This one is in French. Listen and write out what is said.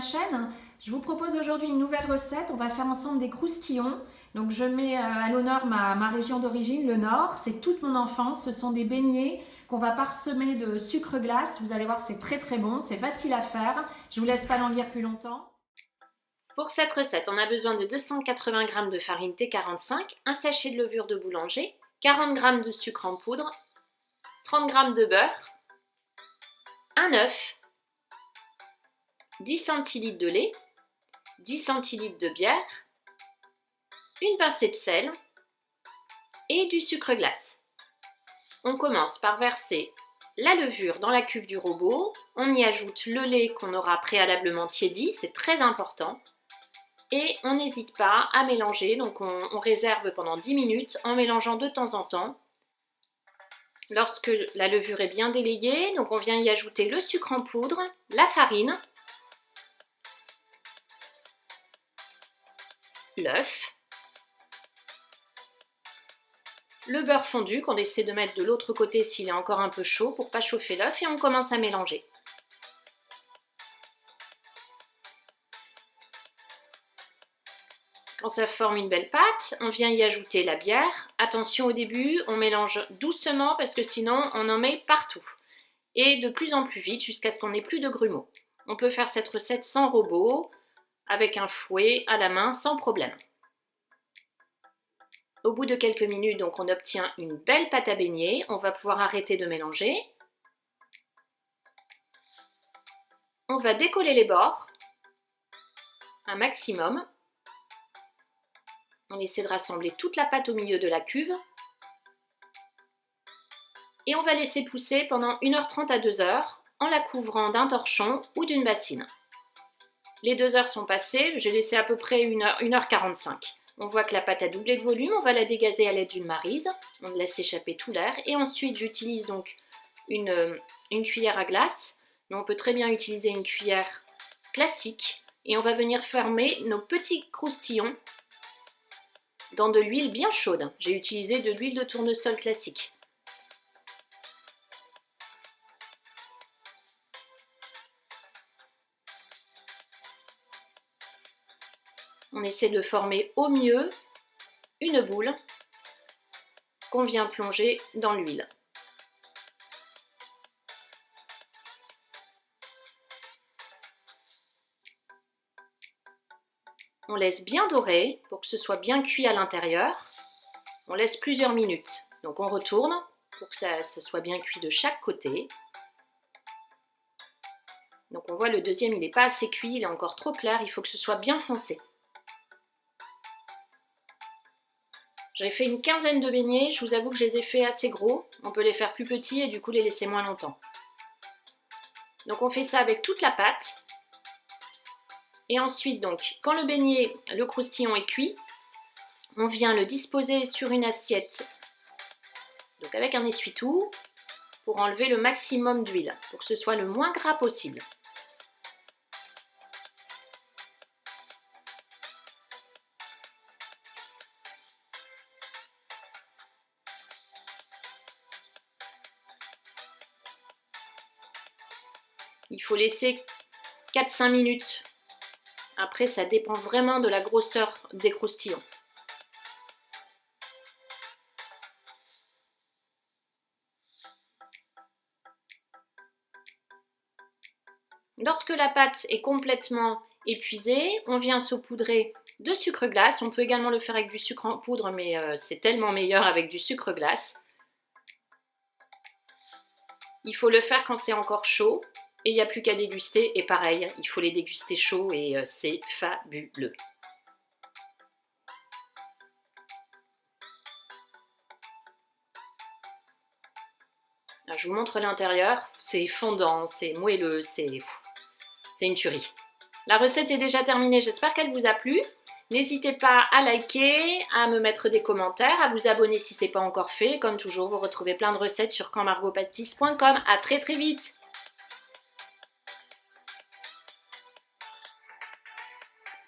chaîne. Je vous propose aujourd'hui une nouvelle recette. On va faire ensemble des croustillons. Donc je mets à l'honneur ma région d'origine, le Nord. C'est toute mon enfance. Ce sont des beignets qu'on va parsemer de sucre glace. Vous allez voir, c'est très très bon. C'est facile à faire. Je vous laisse pas en dire plus longtemps. Pour cette recette, on a besoin de 280 g de farine T45, un sachet de levure de boulanger, 40 g de sucre en poudre, 30 g de beurre, un œuf, 10 centilitres de lait, 10 centilitres de bière, une pincée de sel et du sucre glace. On commence par verser la levure dans la cuve du robot, on y ajoute le lait qu'on aura préalablement tiédi, c'est très important. Et on n'hésite pas à mélanger, donc on réserve pendant 10 minutes en mélangeant de temps en temps. Lorsque la levure est bien délayée, donc on vient y ajouter le sucre en poudre, la farine, l'œuf, le beurre fondu qu'on essaie de mettre de l'autre côté s'il est encore un peu chaud pour ne pas chauffer l'œuf et on commence à mélanger. Quand ça forme une belle pâte, on vient y ajouter la bière. Attention au début, on mélange doucement parce que sinon on en met partout. Et de plus en plus vite jusqu'à ce qu'on n'ait plus de grumeaux. On peut faire cette recette sans robot, avec un fouet à la main, sans problème. Au bout de quelques minutes, donc, on obtient une belle pâte à beignets. On va pouvoir arrêter de mélanger. On va décoller les bords, un maximum. On essaie de rassembler toute la pâte au milieu de la cuve. Et on va laisser pousser pendant 1h30 à 2h en la couvrant d'un torchon ou d'une bassine. Les 2 heures sont passées, j'ai laissé à peu près 1h45. On voit que la pâte a doublé de volume, on va la dégazer à l'aide d'une maryse. On laisse échapper tout l'air. Et ensuite, j'utilise donc une cuillère à glace. Mais on peut très bien utiliser une cuillère classique. Et on va venir fermer nos petits croustillons dans de l'huile bien chaude. J'ai utilisé de l'huile de tournesol classique. On essaie de former au mieux une boule qu'on vient plonger dans l'huile. On laisse bien dorer pour que ce soit bien cuit à l'intérieur. On laisse plusieurs minutes. Donc on retourne pour que ça soit bien cuit de chaque côté. Donc on voit le deuxième, il n'est pas assez cuit, il est encore trop clair, il faut que ce soit bien foncé. J'avais fait une quinzaine de beignets, je vous avoue que je les ai fait assez gros. On peut les faire plus petits et du coup les laisser moins longtemps. Donc on fait ça avec toute la pâte. Et ensuite, donc, quand le beignet, le croustillon est cuit, on vient le disposer sur une assiette, donc avec un essuie-tout, pour enlever le maximum d'huile, pour que ce soit le moins gras possible. Il faut laisser 4-5 minutes. Après, ça dépend vraiment de la grosseur des croustillons. Lorsque la pâte est complètement épuisée, on vient saupoudrer de sucre glace. On peut également le faire avec du sucre en poudre, mais c'est tellement meilleur avec du sucre glace. Il faut le faire quand c'est encore chaud. Et il n'y a plus qu'à déguster, et pareil, il faut les déguster chauds et c'est fabuleux. Alors, je vous montre l'intérieur, c'est fondant, c'est moelleux, c'est une tuerie. La recette est déjà terminée, j'espère qu'elle vous a plu. N'hésitez pas à liker, à me mettre des commentaires, à vous abonner si ce n'est pas encore fait. Comme toujours, vous retrouvez plein de recettes sur campmargotpâtisses.com. À très très vite!